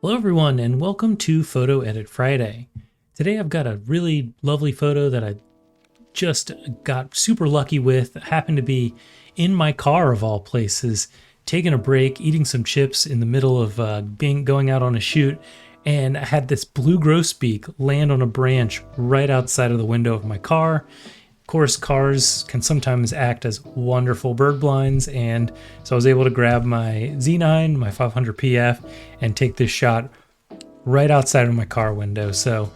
Hello everyone and welcome to Photo Edit Friday. Today I've got a really lovely photo that I just got super lucky with. I happened to be in my car of all places, taking a break, eating some chips in the middle of going out on a shoot, and I had this blue grosbeak land on a branch right outside of the window of my car. Of course, cars can sometimes act as wonderful bird blinds, and so I was able to grab my Z9, my 500 PF, and take this shot right outside of my car window. So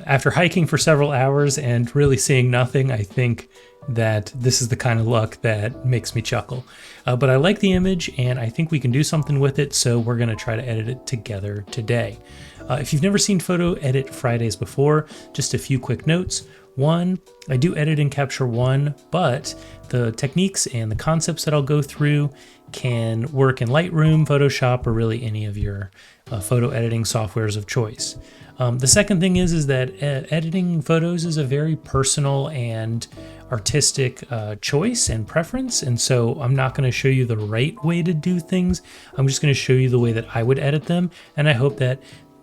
after hiking for several hours and really seeing nothing, I think that this is the kind of luck that makes me chuckle. But I like the image, and I think we can do something with it, so we're going to try to edit it together today. If you've never seen Photo Edit Fridays before, just a few quick notes. One, I do edit in Capture One, but the techniques and the concepts that I'll go through can work in Lightroom, Photoshop, or really any of your photo editing softwares of choice. The second thing is that editing photos is a very personal and artistic choice and preference, and so I'm not going to show you the right way to do things. I'm just going to show you the way that I would edit them, and I hope that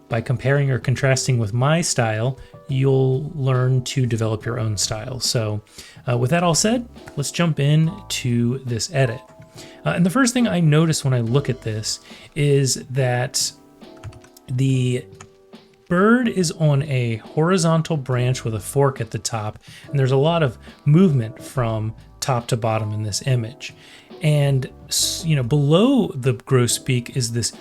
by comparing or contrasting with my style, you'll learn to develop your own style. So with that all said, let's jump into this edit. And the first thing I notice when I look at this is that the bird is on a horizontal branch with a fork at the top, and there's a lot of movement from top to bottom in this image. And below the grosbeak is this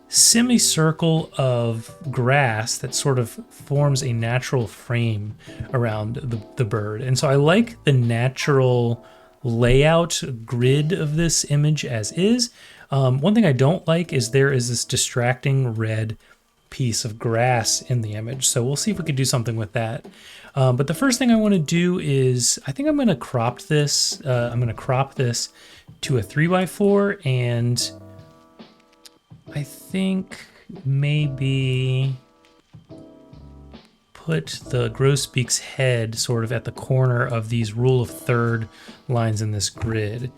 semicircle of grass that sort of forms a natural frame around the bird. And so I like the natural layout grid of this image as is. One thing I don't like is there is this distracting red piece of grass in the image. So we'll see if we could do something with that. But the first thing I want to do is, I think I'm going to crop this. I'm going to crop this to a 3x4, and I think maybe put the grosbeak's head sort of at the corner of these rule of third lines in this grid.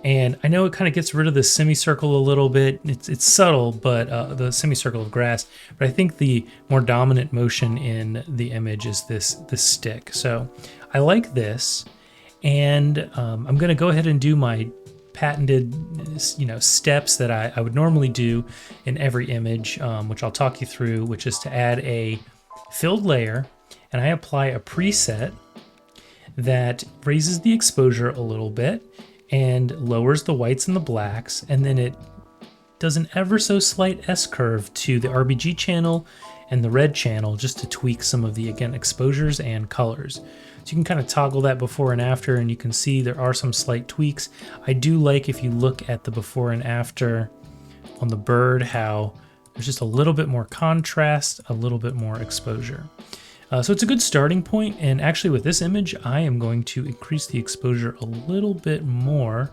And I know it kind of gets rid of the semicircle a little bit. It's subtle, but the semicircle of grass. But I think the more dominant motion in the image is this stick. So I like this, and I'm going to go ahead and do my patented steps that I would normally do in every image, which I'll talk you through, which is to add a filled layer, and I apply a preset that raises the exposure a little bit and lowers the whites and the blacks, and then it does an ever so slight S-curve to the RGB channel and the red channel just to tweak some of the, again, exposures and colors. So you can kind of toggle that before and after, and you can see there are some slight tweaks. I do like, if you look at the before and after on the bird, how there's just a little bit more contrast, a little bit more exposure. So it's a good starting point, and actually with this image, I am going to increase the exposure a little bit more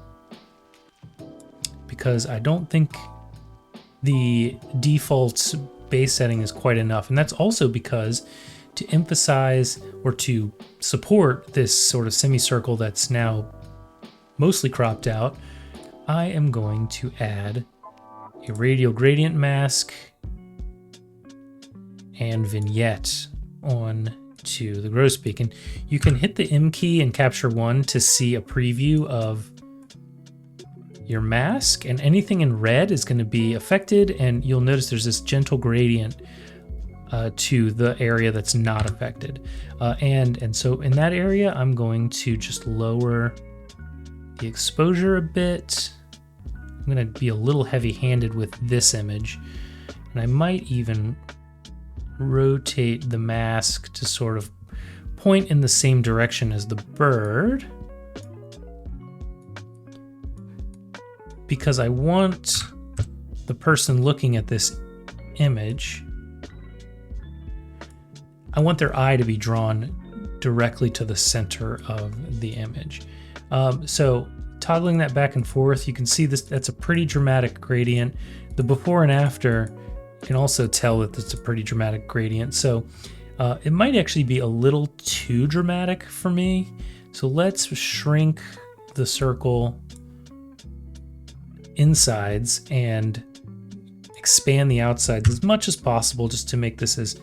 because I don't think the default base setting is quite enough. And that's also because to emphasize or to support this sort of semicircle that's now mostly cropped out, I am going to add a radial gradient mask and vignette on to the grosbeak. And you can hit the M key in Capture One to see a preview of your mask, and anything in red is going to be affected, and you'll notice there's this gentle gradient to the area that's not affected. And so in that area, I'm going to just lower the exposure a bit. I'm going to be a little heavy-handed with this image, and I might even rotate the mask to sort of point in the same direction as the bird, because I want the person looking at this image, I want their eye to be drawn directly to the center of the image. So toggling that back and forth, you can see this, that's a pretty dramatic gradient. The before and after, you can also tell that it's a pretty dramatic gradient. So it might actually be a little too dramatic for me. So let's shrink the circle insides and expand the outsides as much as possible just to make this as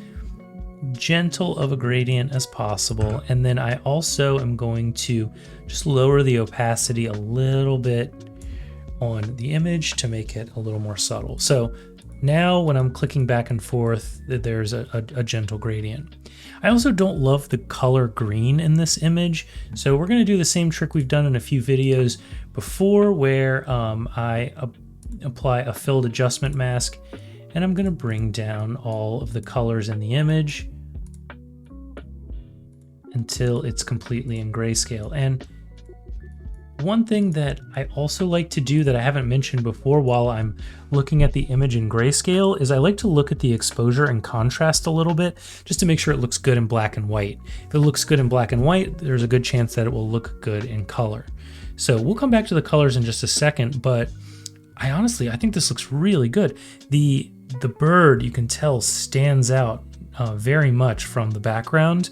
gentle of a gradient as possible. And then I also am going to just lower the opacity a little bit on the image to make it a little more subtle. So now when I'm clicking back and forth, there's a gentle gradient. I also don't love the color green in this image, so we're going to do the same trick we've done in a few videos before, where I apply a filled adjustment mask, and I'm going to bring down all of the colors in the image until it's completely in grayscale. And one thing that I also like to do that I haven't mentioned before while I'm looking at the image in grayscale is I like to look at the exposure and contrast a little bit just to make sure it looks good in black and white. If it looks good in black and white, there's a good chance that it will look good in color. So we'll come back to the colors in just a second, but I think this looks really good. The bird, you can tell, stands out very much from the background,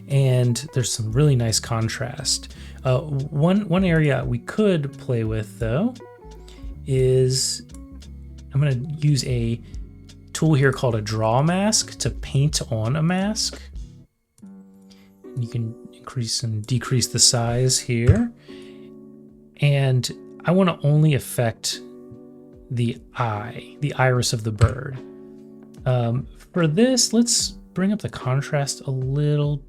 and there's some really nice contrast. One area we could play with, though, is I'm going to use a tool here called a draw mask to paint on a mask. You can increase and decrease the size here. And I want to only affect the iris of the bird. For this, let's bring up the contrast a little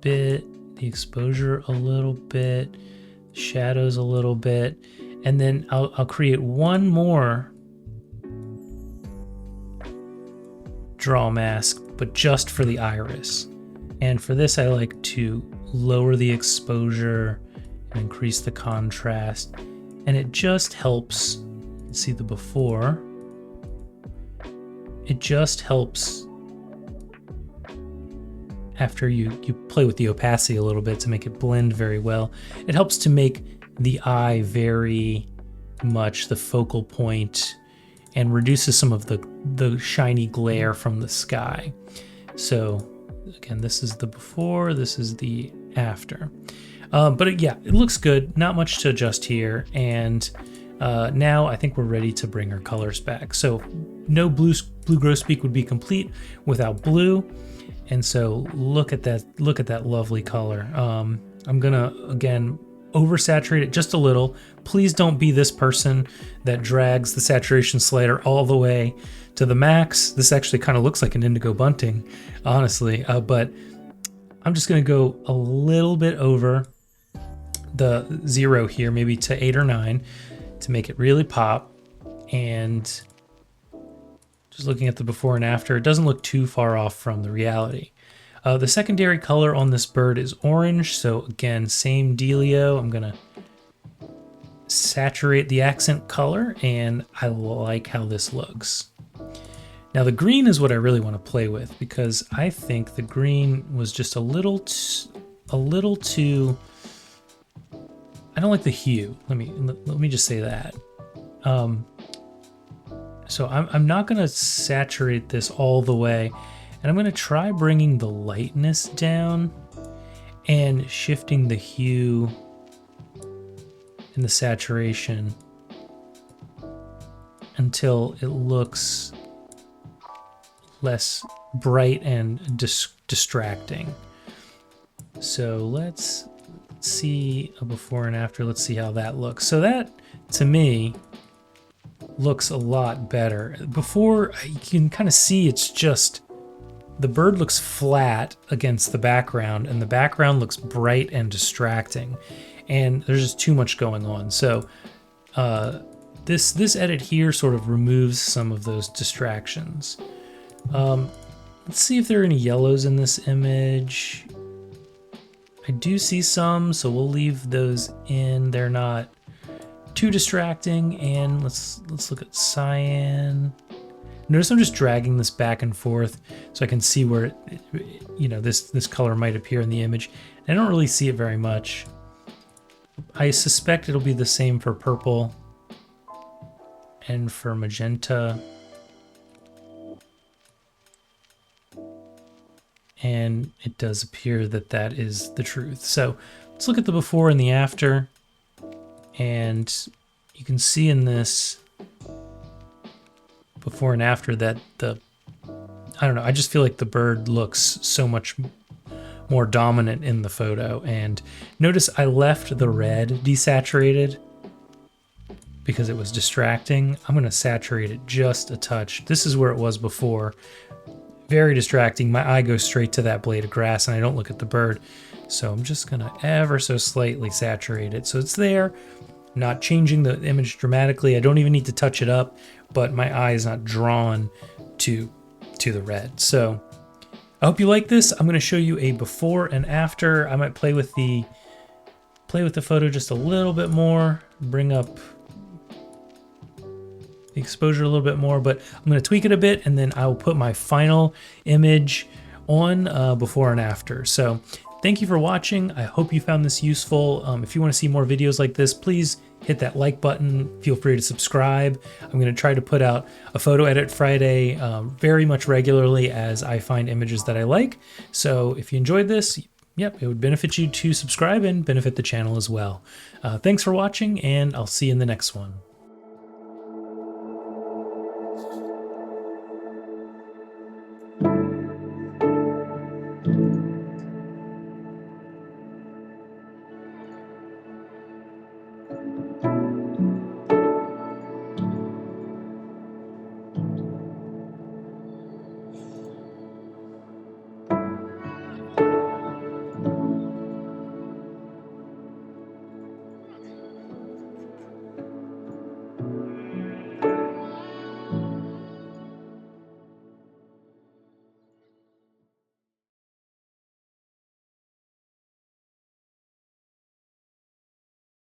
bit, the exposure a little bit, shadows a little bit, and then I'll create one more draw mask, but just for the iris. And for this, I like to lower the exposure and increase the contrast, and it just helps. See the before. It just helps after you play with the opacity a little bit to make it blend very well. It helps to make the eye very much the focal point and reduces some of the shiny glare from the sky. So again, this is the before, this is the after. But yeah, it looks good. Not much to adjust here. And now I think we're ready to bring our colors back. So no Blue Grosbeak would be complete without blue. And so look at that lovely color. I'm gonna, again, oversaturate it just a little. Please don't be this person that drags the saturation slider all the way to the max. This actually kind of looks like an indigo bunting, honestly. But I'm just gonna go a little bit over the 0 here, maybe to 8 or 9, to make it really pop. And just looking at the before and after, it doesn't look too far off from the reality. The secondary color on this bird is orange, so again, same dealio. I'm gonna saturate the accent color, and I like how this looks. Now the green is what I really want to play with, because I think the green was just a little too. I don't like the hue. Let me just say that. So I'm not going to saturate this all the way, and I'm going to try bringing the lightness down and shifting the hue and the saturation until it looks less bright and distracting. So let's see a before and after. Let's see how that looks. So that, to me, looks a lot better. Before, you can kind of see it's just the bird looks flat against the background, and the background looks bright and distracting, and there's just too much going on. So this edit here sort of removes some of those distractions. Let's see if there are any yellows in this image. I do see some, so we'll leave those in. They're not too distracting. And let's look at cyan. Notice I'm just dragging this back and forth so I can see where this color might appear in the image. I don't really see it very much. I suspect it'll be the same for purple and for magenta. And it does appear that that is the truth. So let's look at the before and the after. And you can see in this, before and after that I don't know, I just feel like the bird looks so much more dominant in the photo. And notice I left the red desaturated because it was distracting. I'm going to saturate it just a touch. This is where it was before. Very distracting. My eye goes straight to that blade of grass and I don't look at the bird. So I'm just going to ever so slightly saturate it. So it's there, not changing the image dramatically. I don't even need to touch it up, but my eye is not drawn to the red. So I hope you like this. I'm going to show you a before and after. I might play with the photo just a little bit more, bring up the exposure a little bit more, but I'm going to tweak it a bit, and then I will put my final image on before and after. So thank you for watching. I hope you found this useful. If you want to see more videos like this, please hit that like button. Feel free to subscribe. I'm going to try to put out a photo edit Friday very much regularly as I find images that I like. So if you enjoyed this, yep, it would benefit you to subscribe and benefit the channel as well. Thanks for watching, and I'll see you in the next one.